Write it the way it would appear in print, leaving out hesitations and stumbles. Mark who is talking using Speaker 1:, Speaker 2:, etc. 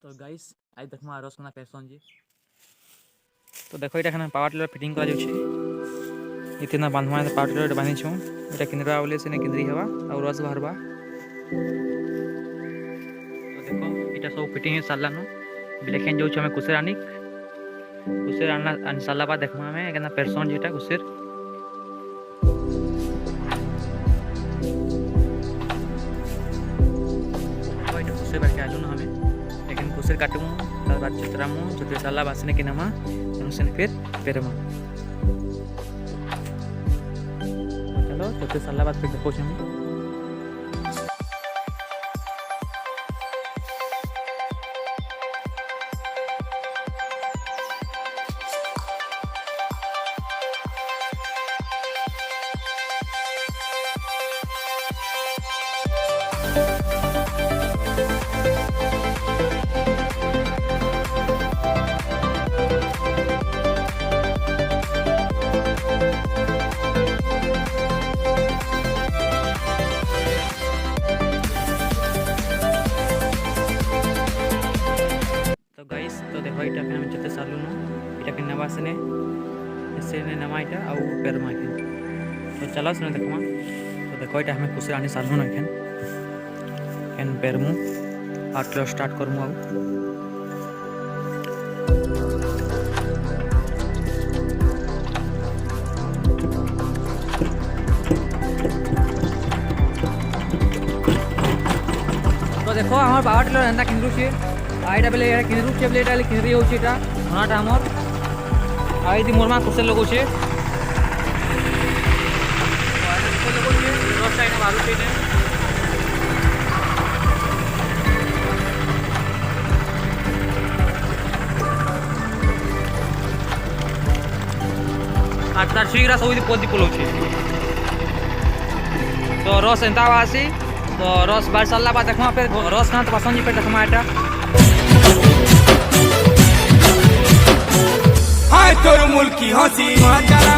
Speaker 1: तो गाइस आज देखमा रस कोना कैसन जी। तो देखो ये पावर टिलर फिटिंग करा जाउछि। इतना बांधवा पावर टिलर बांधी छु। एटा किनरा बोले से ने किंद्री हवा और रस भरबा। तो देखो एटा सब फिटिंग हे साला नु ब्लैक एंड जाउछि हमें कुसेर आना साला बाद देखमा हमें केना पर्सन जेटा कुसेर कुसेर बाके आलु न हमें लेकिन कुसेर काटमु तार बाद चित्रामु चित्र साला बासने किनामा से फिर पेरमा चलो चित्र साला बाद फिर देखो हम। तो गाइस तो देखो इटा के हम जते सालू न इटा के नवा से ने नवा इटा आ पेरमा के तो चलो सुन देखमा। तो देखो इटा हमें कुसे आनी सालू न एन पेरमु आटलो स्टार्ट करमु अब। तो देखो हमर पावर टिलर एंदा किंदु छे आइटा बेले यार किनरू के बेले डाले किनरी होची एटा हनाटा हमर आइ दि मोरमा कुसे लगो छे कुसे लगो छे रोड साइड में मारू छे ने आटा शीघ्र सौदी पोदी पुलो छे। तो रस एंता आसी तो रस बार साला बाद देखमा पे रस ना तो पसंद पे देखमा एटा
Speaker 2: हाय तोर मुल्की हंसी माचारा